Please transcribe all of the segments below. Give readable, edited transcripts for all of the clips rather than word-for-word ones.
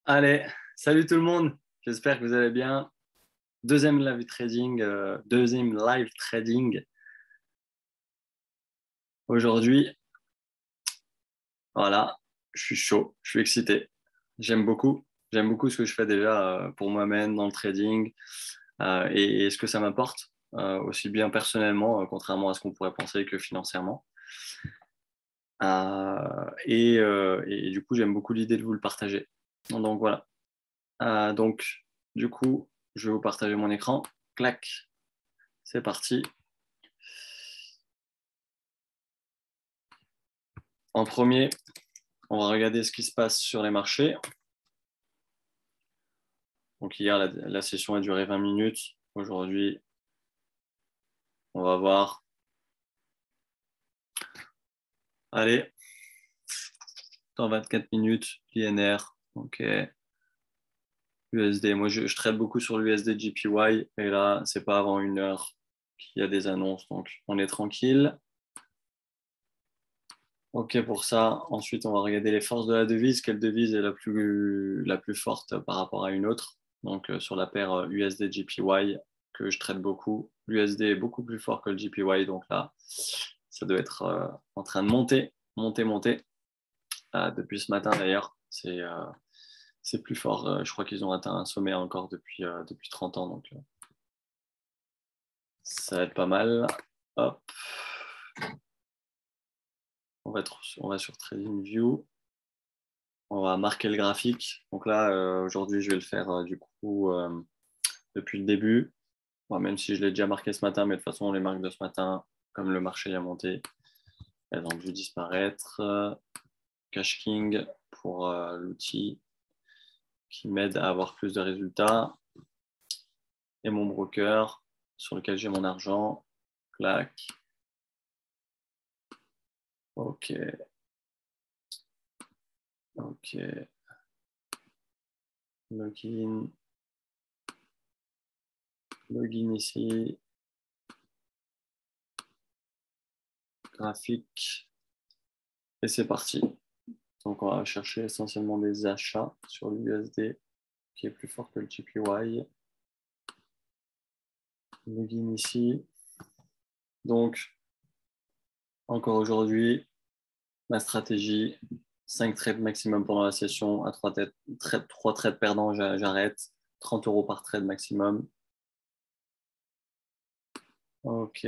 Allez, salut tout le monde. J'espère que vous allez bien. Deuxième live trading aujourd'hui. Voilà, je suis chaud, je suis excité. J'aime beaucoup. J'aime beaucoup ce que je fais déjà pour moi-même dans le trading et ce que ça m'apporte, aussi bien personnellement, contrairement à ce qu'on pourrait penser, que financièrement. Et du coup, j'aime beaucoup l'idée de vous le partager. Donc voilà. Donc, du coup, je vais vous partager mon écran. Clac, c'est parti. En premier, on va regarder ce qui se passe sur les marchés. Donc hier, la session a duré 20 minutes. Aujourd'hui, on va voir. Allez, dans 24 minutes, l'INR. OK. USD. Moi, je trade beaucoup sur l'USD JPY. Et là, c'est pas avant 1 heure qu'il y a des annonces. Donc, on est tranquille. OK pour ça. Ensuite, on va regarder les forces de la devise. Quelle devise est la plus forte par rapport à une autre? Donc, sur la paire USD-JPY que je traite beaucoup, l'USD est beaucoup plus fort que le JPY. Donc là, ça doit être en train de monter. Depuis ce matin d'ailleurs, c'est plus fort. Je crois qu'ils ont atteint un sommet encore depuis 30 ans. Donc, ça va être pas mal. Hop. On va sur TradingView. On va marquer le graphique. Donc là, aujourd'hui, je vais le faire du coup depuis le début. Bon, même si je l'ai déjà marqué ce matin, mais de toute façon, on les marque de ce matin, comme le marché a monté. Elles ont dû disparaître. Cash King pour l'outil qui m'aide à avoir plus de résultats. Et mon broker sur lequel j'ai mon argent. Clac. OK. OK. Login. Login ici. Graphique. Et c'est parti. Donc, on va chercher essentiellement des achats sur l'USD qui est plus fort que le JPY. Login ici. Donc, encore aujourd'hui, ma stratégie, 5 trades maximum pendant la session, à 3 trades perdants, j'arrête. 30 € par trade maximum. OK.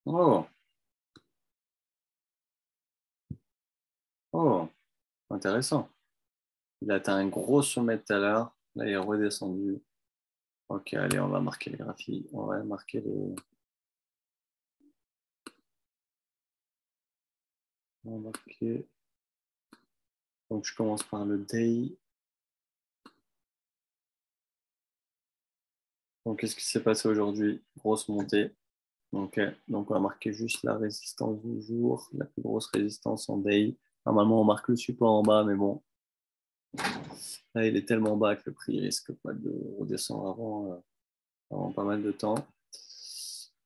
Oh, oh, intéressant. Il a atteint un gros sommet tout à l'heure. Là, il est redescendu. OK, allez, on va marquer les graphiques. On va marquer les. On va marquer. Donc, je commence par le day. Donc, qu'est-ce qui s'est passé aujourd'hui? Grosse montée. OK. Donc, on va marquer juste la résistance du jour, la plus grosse résistance en day. Normalement, on marque le support en bas, mais bon. Là, il est tellement bas que le prix risque pas de redescendre avant pas mal de temps.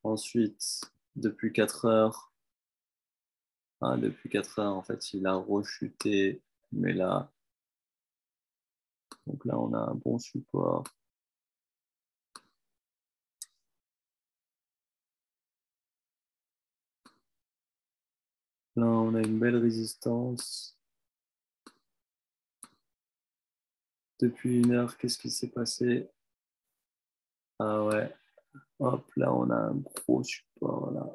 Ensuite, depuis 4 heures, en fait, il a rechuté. Mais là, donc là, on a un bon support. Là, on a une belle résistance. Depuis 1 heure, qu'est-ce qui s'est passé? Ah ouais. Hop, là, on a un gros support. Là.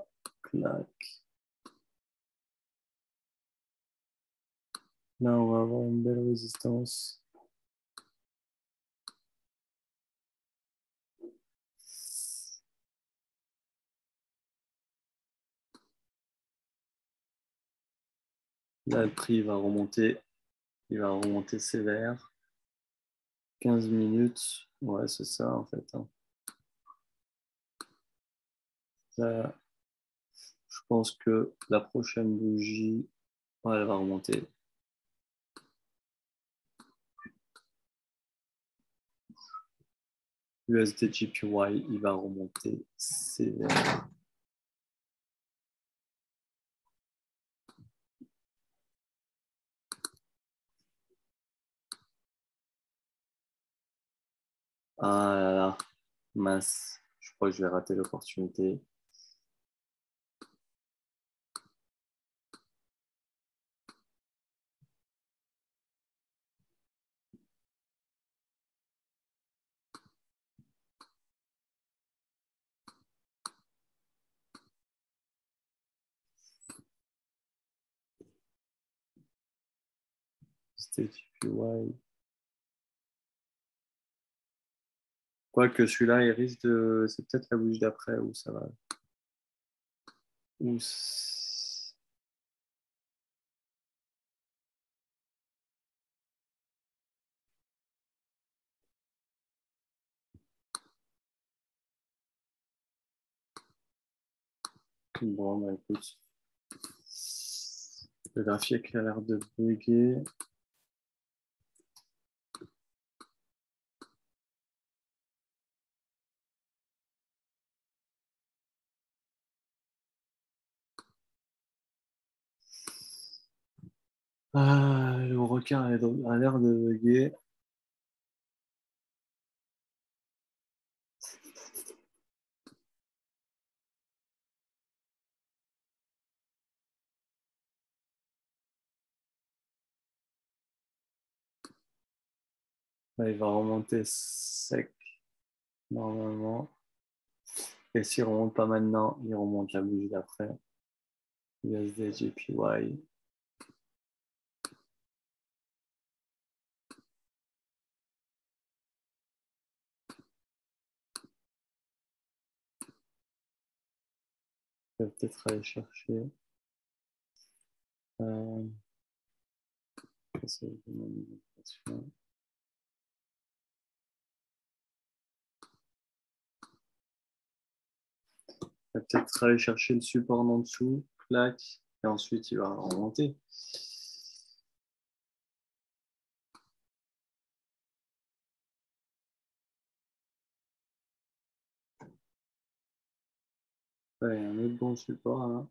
Clac. Là, on va avoir une belle résistance. Là, le prix va remonter. Il va remonter sévère. 15 minutes. Ouais, c'est ça, en fait. Là, je pense que la prochaine bougie, ouais, elle va remonter. USD JPY, il va remonter sévère. Ah là là, mince. Je crois que je vais rater l'opportunité. State PY. Quoique celui-là, il risque de. C'est peut-être la bougie d'après où ça va. Ou bon, bah écoute. Le graphique a l'air de bugger. Ah, le requin a l'air de bugger. Là, il va remonter sec normalement. Et s'il ne remonte pas maintenant, il remonte la bougie d'après. USD, JPY. Je vais peut-être aller chercher. C'est une alimentation. Je vais peut-être aller chercher le support en dessous, clac, et ensuite il va remonter. Ouais, il y a un autre bon support là.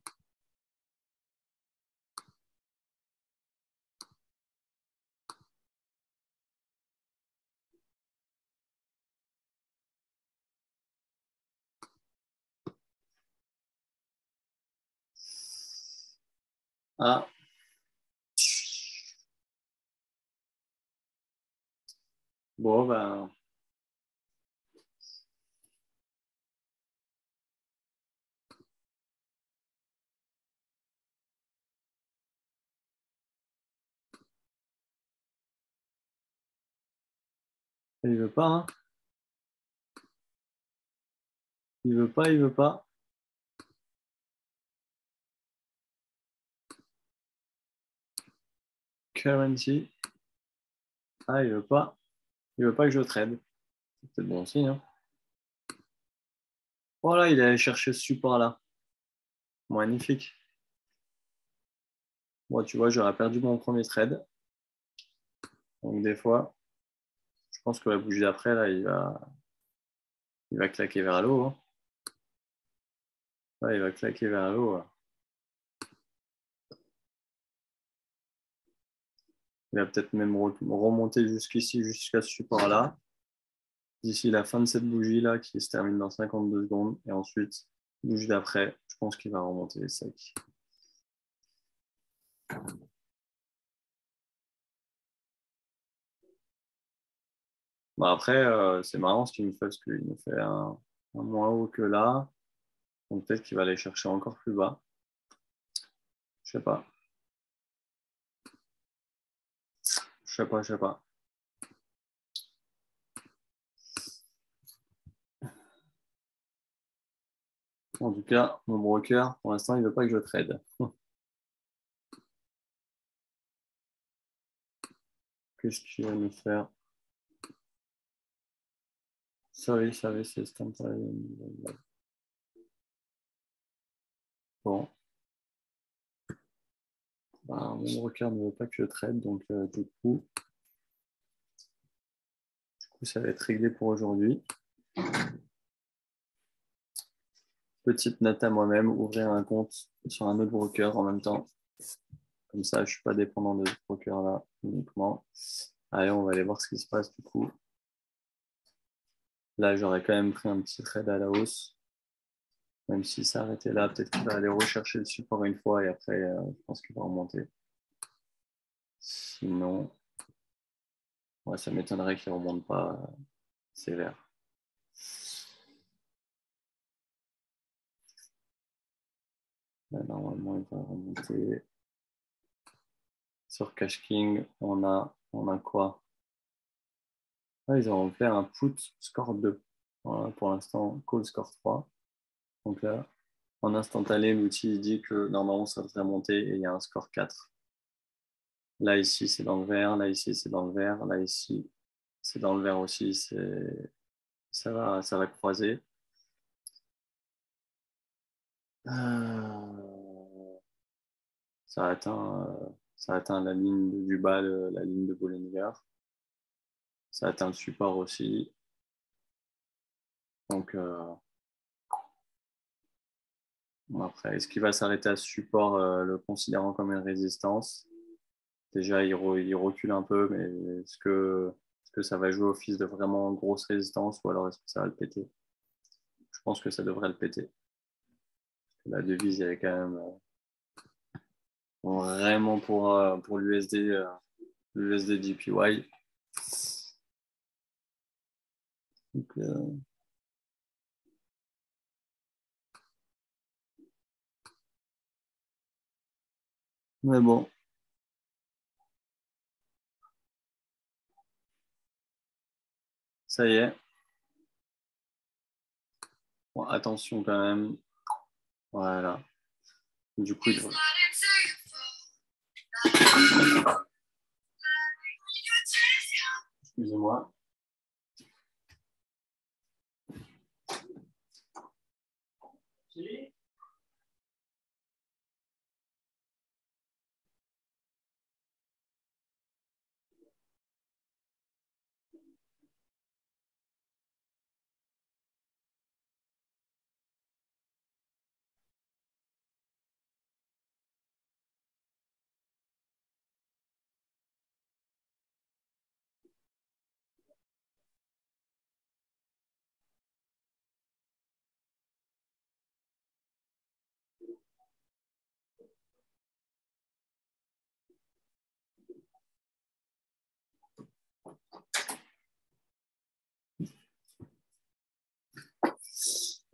Ah, bon, ben, il veut pas, hein. Il veut pas, il veut pas. Currency. Ah, il veut pas. Il veut pas que je trade. C'est peut-être bon signe, hein. Voilà, il est allé chercher ce support-là. Magnifique. Bon, tu vois, j'aurais perdu mon premier trade. Donc, des fois, je pense que la bougie d'après, là, il va claquer vers l'eau, hein. Ouais, il va claquer vers l'eau. Il va peut-être même remonter jusqu'ici, jusqu'à ce support-là. D'ici la fin de cette bougie-là, qui se termine dans 52 secondes. Et ensuite, bougie d'après, je pense qu'il va remonter sec. Bon, après, c'est marrant ce qu'il me fait, parce qu'il me fait un moins haut que là. Donc peut-être qu'il va aller chercher encore plus bas. Je sais pas. Je sais pas, je sais pas. En tout cas, mon broker, pour l'instant, il veut pas que je trade. Qu'est-ce qu'il va me faire? Sorry, c'est standard. Bon. Ben, mon broker ne veut pas que je trade, donc du coup, ça va être réglé pour aujourd'hui. Petite note à moi-même, ouvrir un compte sur un autre broker en même temps. Comme ça, je ne suis pas dépendant de ce broker-là uniquement. Allez, on va aller voir ce qui se passe du coup. Là, j'aurais quand même pris un petit trade à la hausse. Même s'il s'est arrêté là, peut-être qu'il va aller rechercher le support une fois et après, je pense qu'il va remonter. Sinon, ouais, ça m'étonnerait qu'il ne remonte pas sévère. Là, normalement, il va remonter. Sur Cash King, on a quoi? Ah, ils ont fait un put score 2. Voilà, pour l'instant, call score 3. Donc là, en instantané, l'outil dit que normalement, ça devrait monter et il y a un score 4. Là, ici, c'est dans le vert. Là, ici, c'est dans le vert. Là, ici, c'est dans le vert aussi. Ça va croiser. Ça atteint la ligne du bas, la ligne de Bollinger. Ça atteint le support aussi. Donc, après, est-ce qu'il va s'arrêter à ce support, le considérant comme une résistance? Déjà, il recule un peu, mais est-ce que ça va jouer office de vraiment grosse résistance ou alors est-ce que ça va le péter? Je pense que ça devrait le péter. La devise, elle est quand même vraiment pour l'USD JPY. Donc, mais bon, ça y est. Bon, attention quand même. Voilà. Du coup, excusez-moi.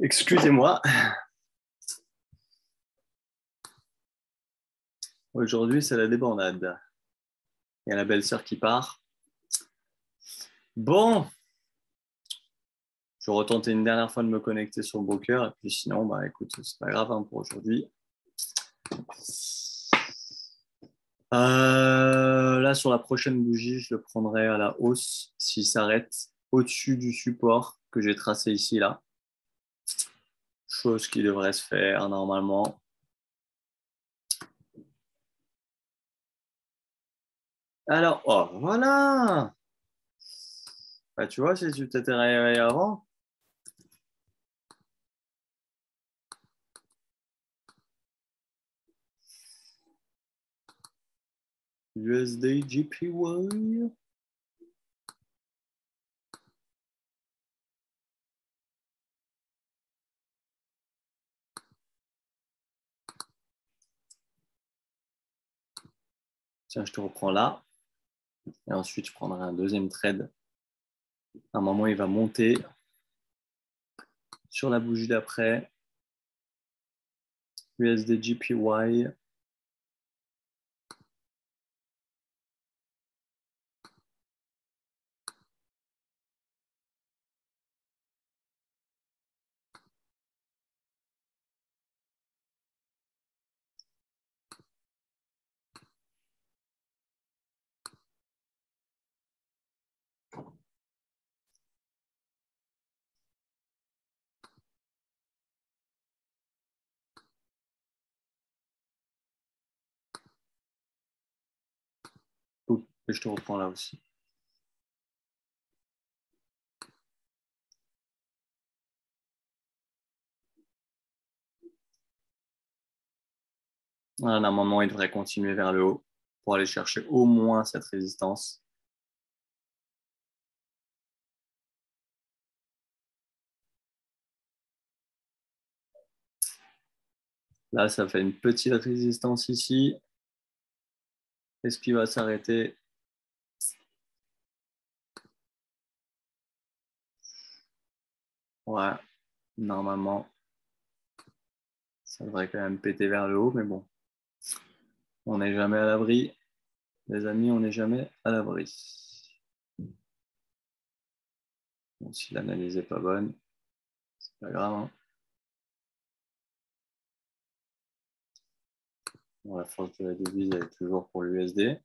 Excusez-moi. Aujourd'hui, c'est la débandade. Il y a la belle-sœur qui part. Bon, je vais retenter une dernière fois de me connecter sur le broker. Et puis sinon, bah écoute, c'est pas grave hein, pour aujourd'hui. Là, sur la prochaine bougie, je le prendrai à la hausse s'il s'arrête au-dessus du support que j'ai tracé ici, là. Chose qui devrait se faire normalement. Alors, oh, voilà! Bah, tu vois, si tu t'étais réveillé avant. USD JPY. Tiens, je te reprends là. Et ensuite, je prendrai un deuxième trade. À un moment, il va monter sur la bougie d'après. USD JPY. Et je te reprends là aussi. À un moment, il devrait continuer vers le haut pour aller chercher au moins cette résistance. Là, ça fait une petite résistance ici. Est-ce qu'il va s'arrêter? Ouais, normalement, ça devrait quand même péter vers le haut, mais bon, on n'est jamais à l'abri. Les amis, on n'est jamais à l'abri. Bon, si l'analyse n'est pas bonne, c'est pas grave. Hein. Bon, la force de la devise, elle est toujours pour l'USD.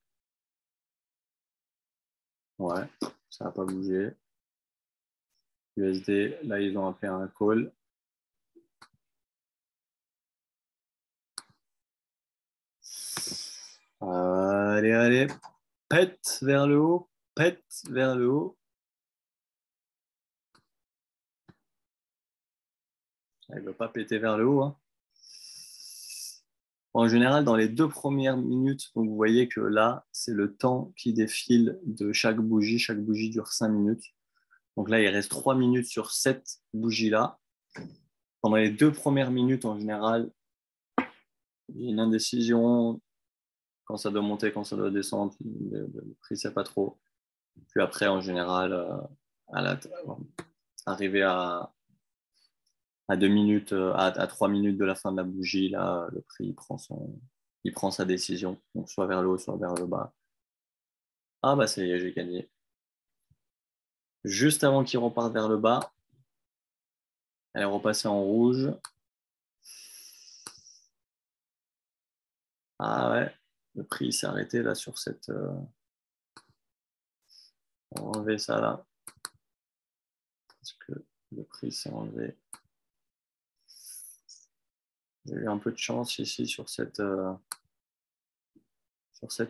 Ouais, ça n'a pas bougé. USD, là, ils ont appelé un call. Allez, allez, pète vers le haut, pète vers le haut. Elle ne veut pas péter vers le haut. Hein. En général, dans les 2 premières minutes, donc vous voyez que là, c'est le temps qui défile de chaque bougie. Chaque bougie dure 5 minutes. Donc là, il reste 3 minutes sur cette bougie-là. Pendant les 2 premières minutes, en général, il y a une indécision. Quand ça doit monter, quand ça doit descendre, le prix, c'est pas trop. Puis après, en général, arrivé à 2 minutes, à 3 minutes de la fin de la bougie, là, le prix il prend sa décision. Donc soit vers le haut, soit vers le bas. Ah bah ça y est, j'ai gagné. Juste avant qu'il reparte vers le bas, elle est repassée en rouge. Ah ouais, le prix s'est arrêté là sur cette... On va enlever ça là. Parce que le prix s'est enlevé. J'ai eu un peu de chance ici sur cette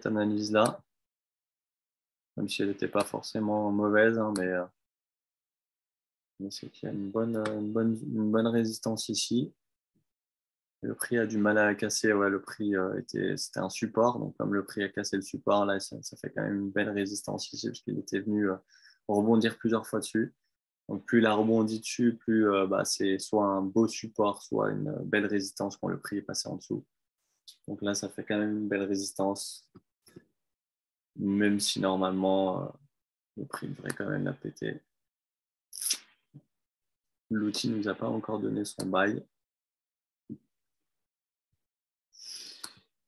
analyse-là. Même si elle n'était pas forcément mauvaise, hein, mais c'est qu'il y a une bonne résistance ici. Le prix a du mal à casser. Ouais, le prix c'était un support. Donc, comme le prix a cassé le support, là, ça fait quand même une belle résistance ici parce qu'il était venu rebondir plusieurs fois dessus. Donc, plus il a rebondi dessus, plus c'est soit un beau support, soit une belle résistance quand le prix est passé en dessous. Donc là, ça fait quand même une belle résistance. Même si normalement, le prix devrait quand même la péter. L'outil ne nous a pas encore donné son buy.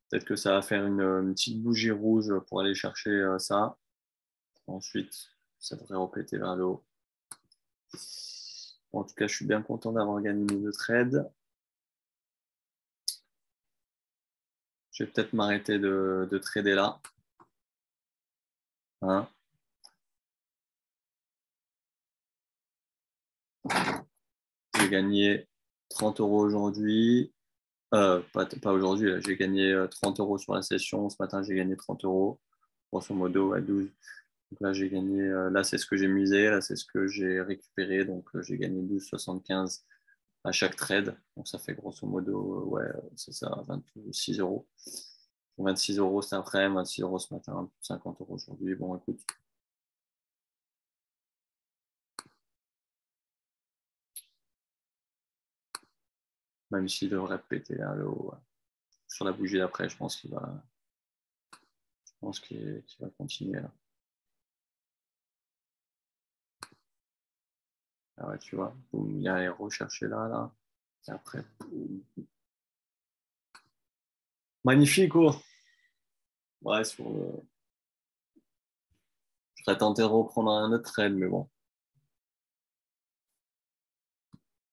Peut-être que ça va faire une petite bougie rouge pour aller chercher ça. Ensuite, ça devrait repéter vers le haut. Bon, en tout cas, je suis bien content d'avoir gagné mes 2 trades. Je vais peut-être m'arrêter de trader là. Hein. J'ai gagné 30 € aujourd'hui. Pas aujourd'hui, j'ai gagné 30 € sur la session. Ce matin, j'ai gagné 30 €. Grosso modo, à 12. Donc là, j'ai gagné. Là, c'est ce que j'ai misé. Là, c'est ce que j'ai récupéré. Donc, j'ai gagné 12,75 à chaque trade. Donc, ça fait grosso modo, ouais, c'est ça, 26 €. 26 € cet après, 26 € ce matin, 50 € aujourd'hui. Bon, écoute. Même s'il devrait péter vers le haut. Ouais. Sur la bougie d'après, je pense qu'il va continuer là. Ah ouais, tu vois, boum, il allait rechercher là. Et après, boum. Magnifique, oh. Ouais, je serais tenté de reprendre un autre trade, mais bon.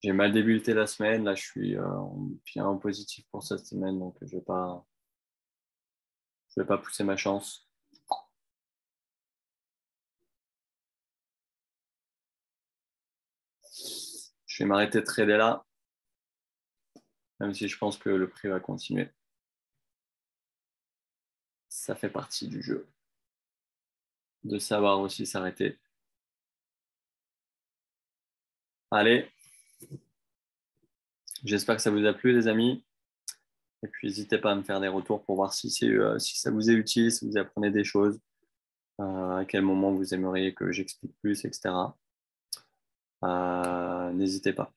J'ai mal débuté la semaine. Là, je suis bien en positif pour cette semaine, donc je vais pas pousser ma chance. Je vais m'arrêter de trader là, même si je pense que le prix va continuer. Ça fait partie du jeu. De savoir aussi s'arrêter. Allez, j'espère que ça vous a plu, les amis. Et puis, n'hésitez pas à me faire des retours pour voir si ça vous est utile, si vous apprenez des choses, à quel moment vous aimeriez que j'explique plus, etc. N'hésitez pas.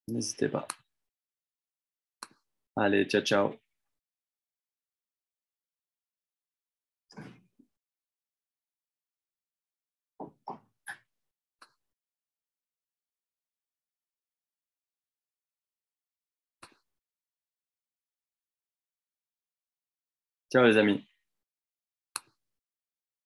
N'hésitez pas. Allez, ciao, ciao. Ciao les amis.